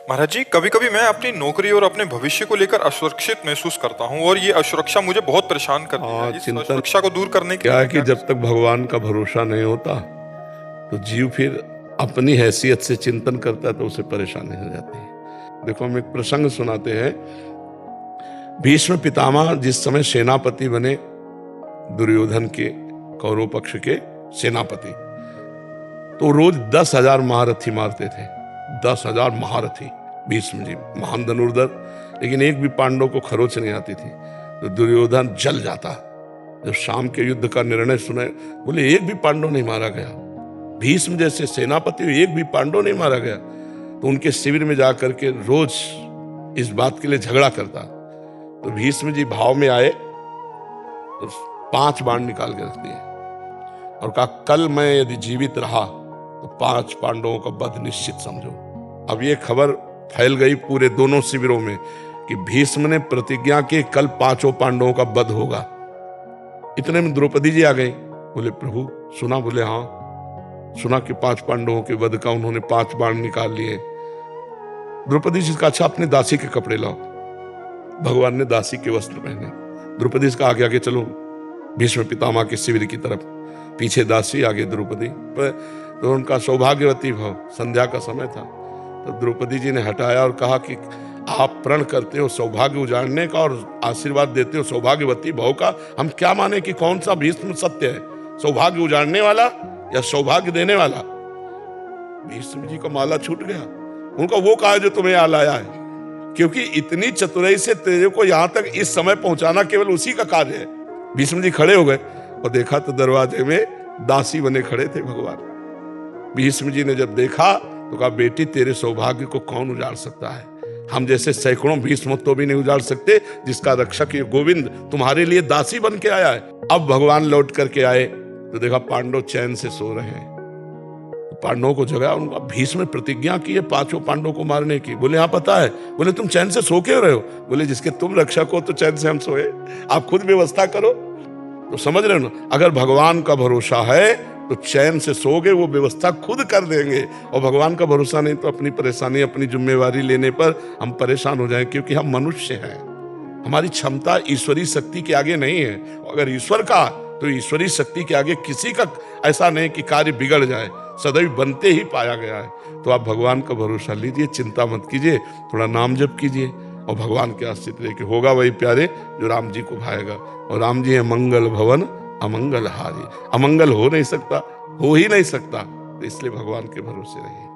महाराज जी, कभी कभी मैं अपनी नौकरी और अपने भविष्य को लेकर असुरक्षित महसूस करता हूँ और ये असुरक्षा मुझे बहुत परेशान करती है। इस चिंतन असुरक्षा को दूर करने के क्या लिए है मैं कि क्या जब तक भगवान का भरोसा नहीं होता तो जीव फिर अपनी हैसियत से चिंतन करता है तो उसे परेशानी हो जाती है। देखो, हम एक प्रसंग सुनाते हैं। भीष्म पितामह जिस समय सेनापति बने, दुर्योधन के कौरव पक्ष के सेनापति, तो रोज 10,000 महारथी मारते थे। 10,000 महारथी भीष्म जी, महान धनुर्धर, लेकिन एक भी पांडव को खरोच नहीं आती थी। तो दुर्योधन जल जाता जब शाम के युद्ध का निर्णय सुने, बोले एक भी पांडव नहीं मारा गया। भीष्म जैसे सेनापति, एक भी पांडव नहीं मारा गया। तो उनके शिविर में जाकर के रोज इस बात के लिए झगड़ा करता। तो भीष्म जी भाव में आए तो 5 बाण निकाल के रख दिए और कहा, कल मैं यदि जीवित रहा तो 5 पांडवों का वध निश्चित समझो। अब ये खबर फैल गई पूरे दोनों शिविरों में कि भीष्म ने प्रतिज्ञा की कल 5 पांडवों का वध होगा। इतने में द्रौपदी जी आ गई। बोले, प्रभु सुना? बोले, हाँ सुना कि 5 पांडवों के वध का उन्होंने 5 बाण निकाल लिए। द्रौपदी जी का, अच्छा अपने दासी के कपड़े लाओ। भगवान ने दासी के वस्त्र पहने। द्रौपदी का आगे आगे चलो भीष्म पितामह के शिविर की तरफ। पीछे दासी, आगे द्रौपदी। तो उनका सौभाग्यवती भाव, संध्या का समय था। तो द्रौपदी जी ने हटाया और कहा कि आप प्रण करते हो सौभाग्य उजाड़ने का और आशीर्वाद देते हो सौभाग्यवती भाव का। हम क्या माने कि कौन सा भीष्म सत्य है, सौभाग्य उजाड़ने वाला या सौभाग्य देने वाला? भीष्म जी का माला छूट गया। उनका वो कहा जो तुम्हें यहाँ लाया है, क्योंकि इतनी चतुराई से तेरे को यहां तक इस समय पहुंचाना केवल उसी का कार्य है। भीष्म जी खड़े हो गए और देखा तो दरवाजे में दासी बने खड़े थे भगवान। भीष्म जी ने जब देखा तो कहा, बेटी तेरे सौभाग्य को कौन उजाड़ सकता है? हम जैसे सैकड़ों भीष्म तो भी नहीं उजाड़ सकते, जिसका रक्षक ये गोविंद तुम्हारे लिए दासी बन के आया है। अब भगवान लौट करके आए तो देखा पांडव चैन से सो रहे हैं। तो पांडवों को जगाया, उनका भीष्म ने प्रतिज्ञा की है 5 पांडवों को मारने की। बोले, हाँ पता है। बोले, तुम चैन से सो क्यों रहे हो? बोले, जिसके तुम रक्षक हो तो चैन से हम सोए, आप खुद व्यवस्था करो। तो समझ रहे हो ना, अगर भगवान का भरोसा है तो चैन से सोगे, वो व्यवस्था खुद कर देंगे। और भगवान का भरोसा नहीं तो अपनी परेशानी, अपनी जिम्मेवारी लेने पर हम परेशान हो जाएं, क्योंकि हम मनुष्य हैं। हमारी क्षमता ईश्वरीय शक्ति के आगे नहीं है। अगर ईश्वर का तो ईश्वरीय शक्ति के आगे किसी का ऐसा नहीं कि कार्य बिगड़ जाए, सदैव बनते ही पाया गया है। तो आप भगवान का भरोसा लीजिए, चिंता मत कीजिए, थोड़ा नाम जप कीजिए और भगवान के आश्रित रहिए। होगा वही प्यारे जो राम जी को भाएगा। और राम जी है मंगल भवन अमंगल हारी। अमंगल हो नहीं सकता, हो ही नहीं सकता, तो इसलिए भगवान के भरोसे रहिए।